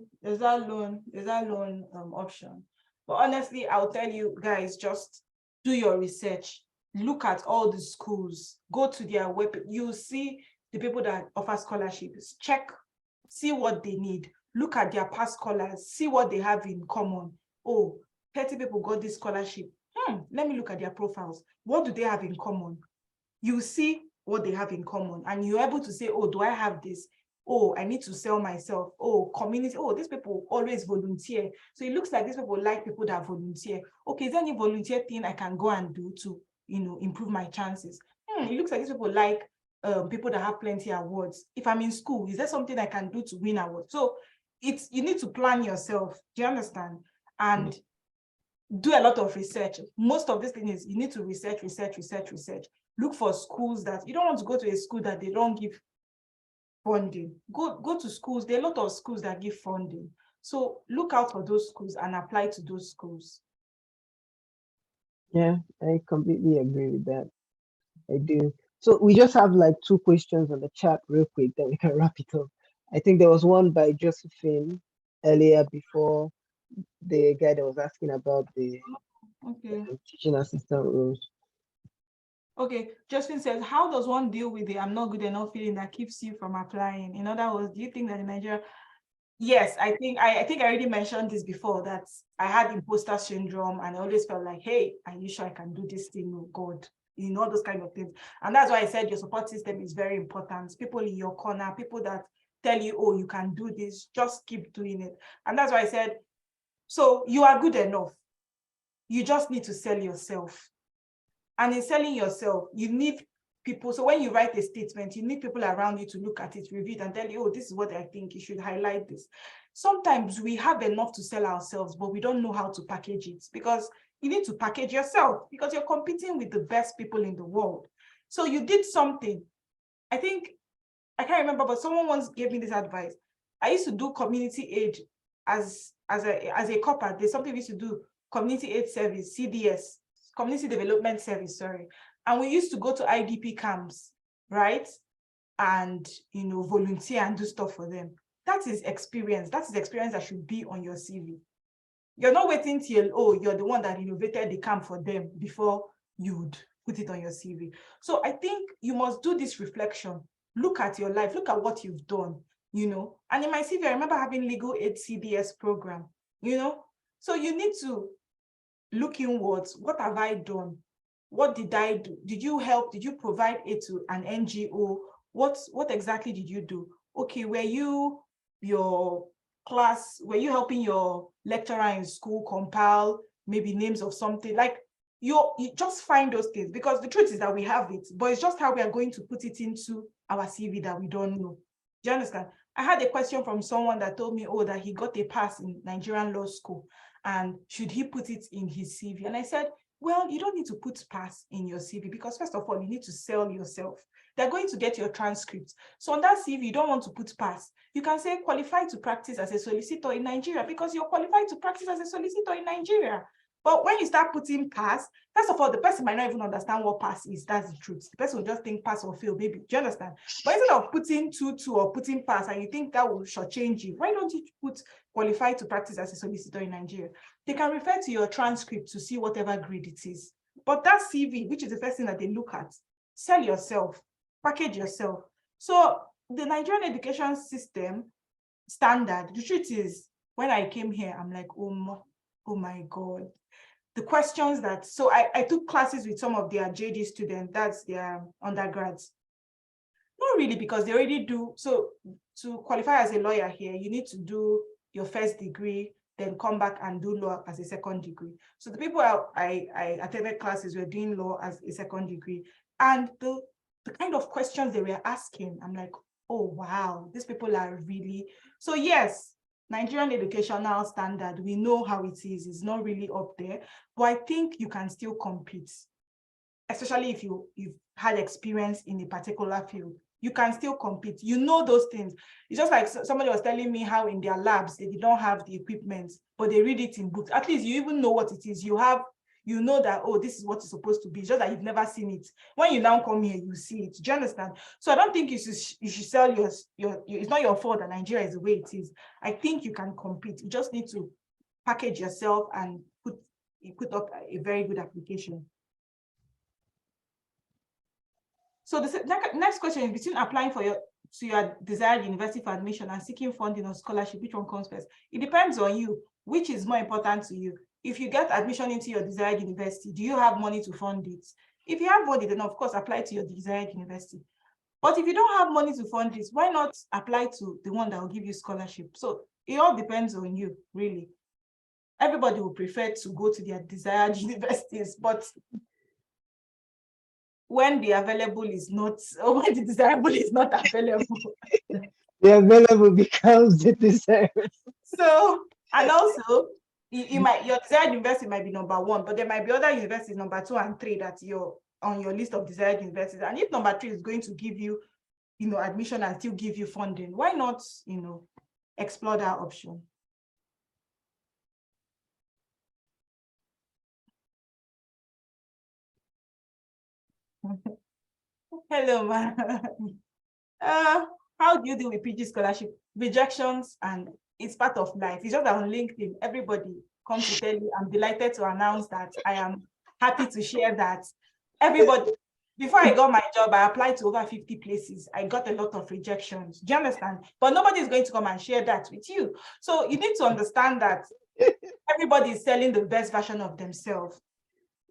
option. But honestly, I'll tell you guys, just do your research. Look at all the schools. Go to their web. You see the people that offer scholarships. See what they need. Look at their past scholars. See what they have in common. Oh, 30 people got this scholarship. Let me look at their profiles. What do they have in common? You see what they have in common, and you're able to say, oh, do I have this? Oh, I need to sell myself. Oh, community. Oh, these people always volunteer. So it looks like these people like people that volunteer. Okay, is there any volunteer thing I can go and do to, improve my chances? It looks like these people like people that have plenty awards. If I'm in school, is there something I can do to win awards? So you need to plan yourself. Do you understand? And do a lot of research. Most of this thing is you need to research. Look for schools that you don't want to go to a school that they don't give funding. Go to schools. There are a lot of schools that give funding. So look out for those schools and apply to those schools. Yeah, I completely agree with that. I do. So we just have like two questions on the chat real quick, then we can wrap it up. I think there was one by Josephine earlier before the guy that was asking about the Okay. teaching assistant roles. Okay, Justin says, how does one deal with the I'm not good enough feeling that keeps you from applying? In other words, do you think that in Nigeria? Yes, I think I already mentioned this before, that I had imposter syndrome and I always felt like, hey, are you sure I can do this thing? Oh God, all those kind of things. And that's why I said your support system is very important. People in your corner, people that tell you, oh, you can do this, just keep doing it. And that's why I said, so you are good enough. You just need to sell yourself. And in selling yourself, you need people. So when you write a statement, you need people around you to look at it, review it, and tell you, oh, this is what I think, you should highlight this. Sometimes we have enough to sell ourselves, but we don't know how to package it, because you need to package yourself because you're competing with the best people in the world. So you did something. I think, I can't remember, but someone once gave me this advice. I used to do community aid as a corporate. There's something we used to do, community aid service, CDS, community development service, sorry. And we used to go to IDP camps, right? And, volunteer and do stuff for them. That is experience. That is experience that should be on your CV. You're not waiting till, oh, you're the one that innovated the camp for them before you'd put it on your CV. So I think you must do this reflection. Look at your life, look at what you've done, And in my CV, I remember having legal aid CDS program, So you need to look inwards. What have I done? What did I do? Did you help? Did you provide aid to an NGO? What exactly did you do? Okay, were you helping your lecturer in school compile maybe names of something? Like you just find those things, because the truth is that we have it, but it's just how we are going to put it into our CV that we don't know. Do you understand? I had a question from someone that told me, oh, that he got a pass in Nigerian law school, and should he put it in his CV? And I said, well, you don't need to put pass in your CV, because first of all, you need to sell yourself. They're going to get your transcript. So on that CV, you don't want to put pass. You can say qualified to practice as a solicitor in Nigeria, because you're qualified to practice as a solicitor in Nigeria. But when you start putting pass, first of all, the person might not even understand what pass is. That's the truth. The person will just think pass or fail, maybe. Do you understand? But instead of putting 2-2 or putting pass, and you think that will shortchange you, why don't you put qualified to practice as a solicitor in Nigeria? They can refer to your transcript to see whatever grade it is. But that CV, which is the first thing that they look at, sell yourself, package yourself. So the Nigerian education system standard, the truth is, when I came here, I'm like, oh my God. The questions that, so I took classes with some of their JD students, that's their undergrads. Not really, because they already do. So to qualify as a lawyer here, you need to do your first degree, then come back and do law as a second degree. So the people I attended classes were doing law as a second degree. And the kind of questions they were asking, I'm like, oh, wow, these people are really, so yes, Nigerian educational standard, we know how it is. It's not really up there, but I think you can still compete, especially if you've had experience in a particular field. You can still compete. You know those things. It's just like somebody was telling me how in their labs, they don't have the equipment, but they read it in books. At least you even know what it is. You know that, oh, this is what it's supposed to be. It's just that you've never seen it. When you now come here, you see it. Do you understand? So I don't think you should sell your it's not your fault that Nigeria is the way it is. I think you can compete. You just need to package yourself and put up a very good application. So the next question is, between applying to your desired university for admission and seeking funding or scholarship, which one comes first? It depends on you. Which is more important to you? If you get admission into your desired university, do you have money to fund it? If you have money, then of course apply to your desired university. But if you don't have money to fund this, why not apply to the one that will give you scholarship? So it all depends on you, really. Everybody will prefer to go to their desired universities, but when the available is not, or when the desirable is not available. The available becomes the desirable. So, and also, your desired university might be number 1, but there might be other universities number 2 and 3 that you're on your list of desired universities. And if number 3 is going to give you, admission and still give you funding. Why not, explore that option? Hello, man. How do you deal with PG scholarship rejections? And it's part of life. It's just that on LinkedIn, everybody comes to tell you, I'm delighted to announce that I am happy to share that everybody, before I got my job, I applied to over 50 places. I got a lot of rejections. Do you understand? But nobody is going to come and share that with you. So you need to understand that everybody is selling the best version of themselves.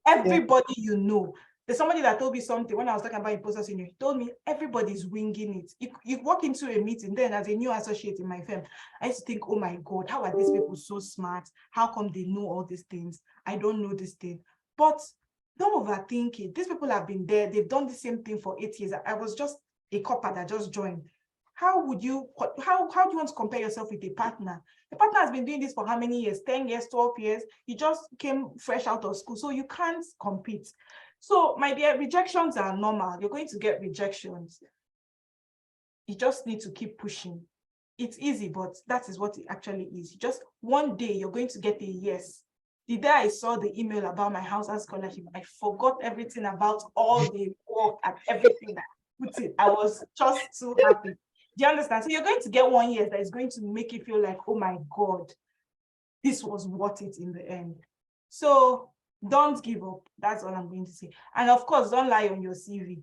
Everybody there's somebody that told me something when I was talking about imposter syndrome. He told me everybody's winging it. You walk into a meeting, then as a new associate in my firm, I used to think, oh my God, how are these people so smart? How come they know all these things? I don't know this thing. But don't overthink it. These people have been there. They've done the same thing for 8 years. I was just a copper that just joined. How do you want to compare yourself with a partner? The partner has been doing this for how many years? 10 years, 12 years. You just came fresh out of school, so you can't compete. So, my dear, rejections are normal. You're going to get rejections. You just need to keep pushing. It's easy, but that is what it actually is. Just one day, you're going to get a yes. The day I saw the email about my Hauser scholarship, I forgot everything about all the work and everything that I put in. I was just so happy. Do you understand? So you're going to get 1 year that is going to make you feel like, oh my God, this was worth it in the end. So don't give up. That's all I'm going to say. And of course, don't lie on your CV.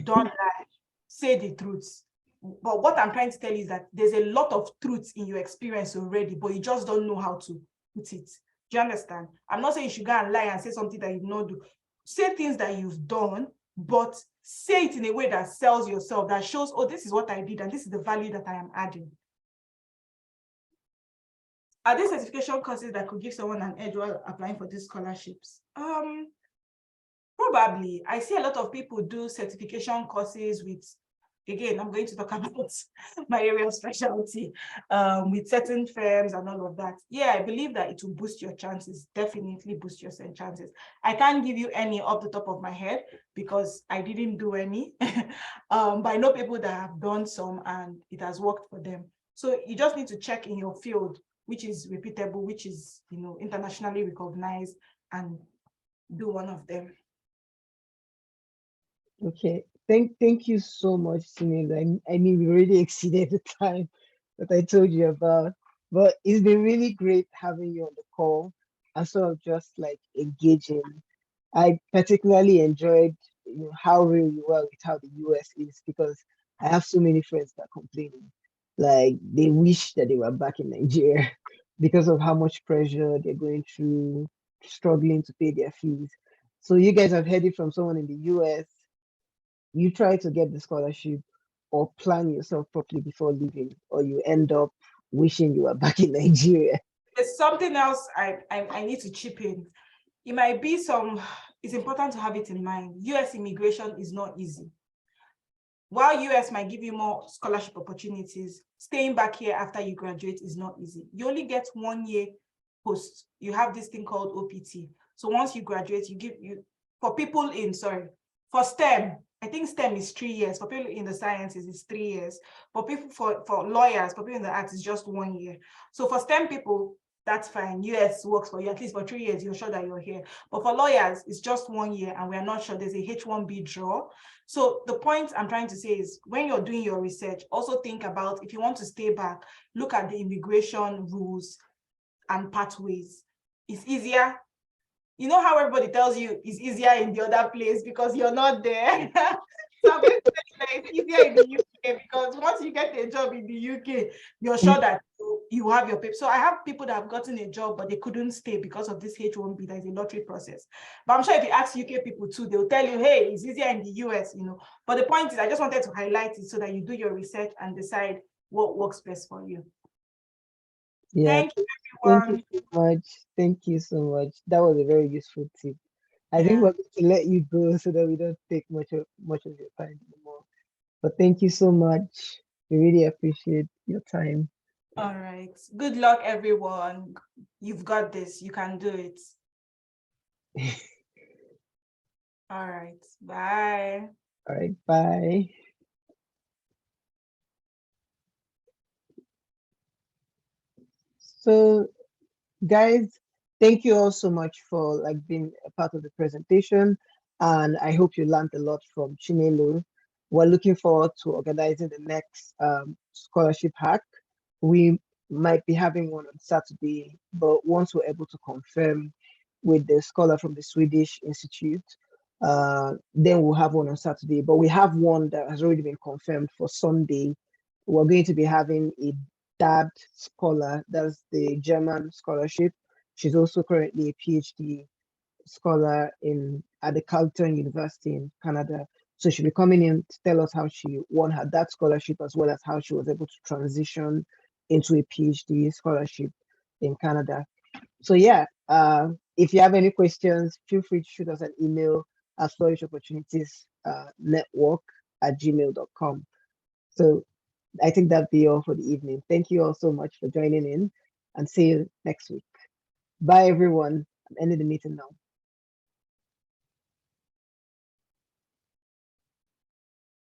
Don't lie. Say the truth. But what I'm trying to tell you is that there's a lot of truth in your experience already, but you just don't know how to put it. Do you understand? I'm not saying you should go and lie and say something that you not do. Say things that you've done, but say it in a way that sells yourself, that shows, oh, this is what I did, and this is the value that I am adding. Are there certification courses that could give someone an edge while applying for these scholarships? Probably. I see a lot of people do certification courses with, again, I'm going to talk about my area of specialty, with certain firms and all of that. Yeah, I believe that it will boost your chances, definitely boost your chances. I can't give you any off the top of my head because I didn't do any, but I know people that have done some and it has worked for them. So you just need to check in your field, which is reputable, which is, internationally recognized, and do one of them. Okay, thank you so much, Chinelo. I mean, we already exceeded the time that I told you about, but it's been really great having you on the call and sort of just like engaging. I particularly enjoyed how real you were with how the US is, because I have so many friends that are complaining, like they wish that they were back in Nigeria because of how much pressure they're going through, struggling to pay their fees. So you guys have heard it from someone in the US. You try to get the scholarship or plan yourself properly before leaving, or you end up wishing you were back in Nigeria. There's something else I need to chip in. It might be it's important to have it in mind. US immigration is not easy. While US might give you more scholarship opportunities, staying back here after you graduate is not easy. You only get 1 year post. You have this thing called OPT. So once you graduate, for people in, for STEM, I think STEM is 3 years. For people in the sciences, it's 3 years. For people, for lawyers, for people in the arts, it's just 1 year. So for STEM people, that's fine. US works for you, at least for 3 years, you're sure that you're here. But for lawyers, it's just 1 year and we're not sure. There's a H-1B draw. So the point I'm trying to say is when you're doing your research, also think about, if you want to stay back, look at the immigration rules and pathways. It's easier. You know how everybody tells you it's easier in the other place because you're not there. So I'm going to say that it's easier in the UK because once you get a job in the UK, you're sure that you have your paper. So I have people that have gotten a job, but they couldn't stay because of this H-1B. That is a lottery process. But I'm sure if you ask UK people too, they'll tell you, hey, it's easier in the US, But the point is, I just wanted to highlight it so that you do your research and decide what works best for you. Yeah. Thank you, everyone. Thank you so much. Thank you so much. That was a very useful tip. I think Yeah. we're going to let you go so that we don't take much of your time anymore. But thank you so much. We really appreciate your time. All right. Good luck, everyone. You've got this. You can do it. All right. Bye. All right. Bye. So guys, thank you all so much for like being a part of the presentation, and I hope you learned a lot from Chinelo. We're looking forward to organizing the next scholarship hack. We might be having one on Saturday, but once we're able to confirm with the scholar from the Swedish Institute, then we'll have one on Saturday. But we have one that has already been confirmed for Sunday. We're going to be having a dad scholar, that's the German scholarship. She's also currently a PhD scholar at the Carleton University in Canada. So she'll be coming in to tell us how she won her that scholarship, as well as how she was able to transition into a PhD scholarship in Canada. So yeah, if you have any questions, feel free to shoot us an email at flourishoportunitiesnetwork@gmail.com. So I think that'd be all for the evening. Thank you all so much for joining in, and see you next week. Bye everyone. I'm ending the meeting now.